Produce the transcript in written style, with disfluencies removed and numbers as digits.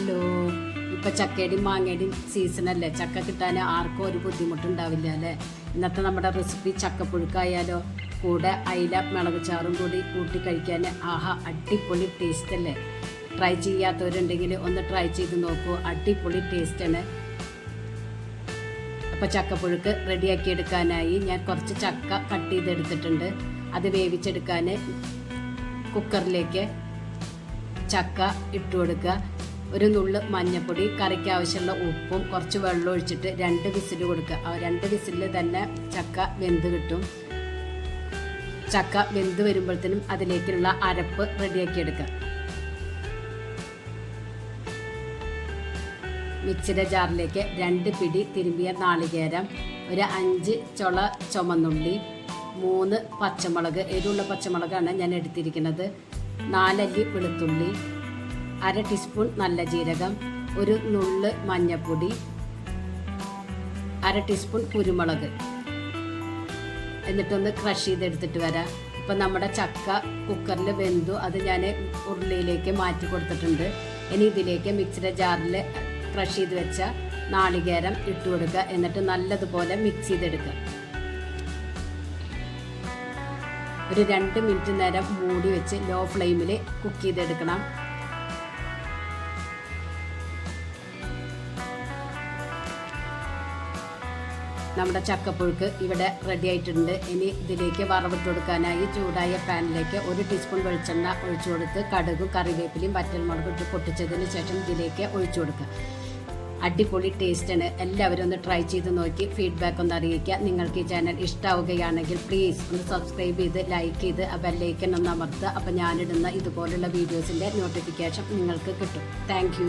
Hello, ഇപ്പം ചക്കയുടെയും മാങ്ങയുടെയും സീസണല്ലേ. ചക്ക കിട്ടാൻ ആർക്കും ഒരു ബുദ്ധിമുട്ടുണ്ടാവില്ല അല്ലേ. ഇന്നത്തെ നമ്മുടെ റെസിപ്പി ചക്കപ്പുഴുക്കായാലോ. കൂടെ അയില മുളക് ചാറും കൂടി കൂട്ടി കഴിക്കാൻ ആഹാ അടിപൊളി ടേസ്റ്റ് അല്ലേ. ട്രൈ ചെയ്യാത്തവരുണ്ടെങ്കിൽ ഒന്ന് ട്രൈ ചെയ്ത് നോക്കൂ, അടിപൊളി ടേസ്റ്റാണ്. അപ്പോൾ ചക്കപ്പുഴുക്ക് റെഡിയാക്കി എടുക്കാനായി ഞാൻ കുറച്ച് ചക്ക കട്ട് ചെയ്തെടുത്തിട്ടുണ്ട്. അത് വേവിച്ചെടുക്കാൻ കുക്കറിലേക്ക് ചക്ക ഇട്ട് കൊടുക്കുക. ഒരു നുള്ള് മഞ്ഞൾപ്പൊടി, കറിക്ക് ആവശ്യമുള്ള ഉപ്പും കുറച്ച് വെള്ളം ഒഴിച്ചിട്ട് 2 വിസിൽ കൊടുക്കുക. ആ 2 വിസിലിൽ തന്നെ ചക്ക വെന്ത് കിട്ടും. ചക്ക വെന്ത് വരുമ്പോഴത്തേനും അതിലേക്കുള്ള അരപ്പ് റെഡിയാക്കി എടുക്കുക. മിക്സിയുടെ ജാറിലേക്ക് 2 പിടി തിരുമ്പിയ നാളികേരം, ഒരു 5 ചുള ചുമന്നുള്ളി, 3 പച്ചമുളക്, എരിവുള്ള പച്ചമുളകാണ് ഞാൻ എടുത്തിരിക്കുന്നത്, 4 അല്ലി വെളുത്തുള്ളി, 1/2 ടീസ്പൂൺ നല്ല ജീരകം, ഒരു നുള്ള് മഞ്ഞൾപ്പൊടി, 1/2 ടീസ്പൂൺ കുരുമുളക്. എന്നിട്ടൊന്ന് ക്രഷ് ചെയ്തെടുത്തിട്ട് വരാം. ഇപ്പം നമ്മുടെ ചക്ക കുക്കറിൽ വെന്തു, അത് ഞാൻ ഉരുളിയിലേക്ക് മാറ്റി കൊടുത്തിട്ടുണ്ട്. ഇനി ഇതിലേക്ക് മിക്സിയുടെ ജാറിൽ ക്രഷ് ചെയ്ത് വെച്ച നാളികേരം ഇട്ട് കൊടുക്കുക. എന്നിട്ട് നല്ലതുപോലെ മിക്സ് ചെയ്തെടുക്കുക. ഒരു 2 മിനിറ്റ് നേരം മൂടി വെച്ച് ലോ ഫ്ലെയിമിൽ കുക്ക് ചെയ്തെടുക്കണം. നമ്മുടെ ചക്കപ്പുഴുക്ക് ഇവിടെ റെഡി ആയിട്ടുണ്ട്. ഇനി ഇതിലേക്ക് വറവിട്ട് കൊടുക്കാനായി ചൂടായ പാനിലേക്ക് 1 ടീസ്പൂൺ വെളിച്ചെണ്ണ ഒഴിച്ചു കൊടുത്ത് കടുകും കറിവേപ്പിലയും വറ്റൽമുളകും ഇട്ട് പൊട്ടിച്ചതിന് ശേഷം ഇതിലേക്ക് ഒഴിച്ചു കൊടുക്കുക. അടിപൊളി ടേസ്റ്റാണ്. എല്ലാവരും ഒന്ന് ട്രൈ ചെയ്ത് നോക്കി ഫീഡ്ബാക്ക് ഒന്ന് അറിയിക്കുക. നിങ്ങൾക്ക് ഈ ചാനൽ ഇഷ്ടമാവുകയാണെങ്കിൽ പ്ലീസ് ഒന്ന് സബ്സ്ക്രൈബ് ചെയ്ത് ലൈക്ക് ചെയ്ത് ആ ബെല്ലൈക്കൺ ഒന്ന് അമർത്തുക. അപ്പോൾ ഞാനിടുന്ന ഇതുപോലുള്ള വീഡിയോസിൻ്റെ നോട്ടിഫിക്കേഷൻ നിങ്ങൾക്ക് കിട്ടും. താങ്ക്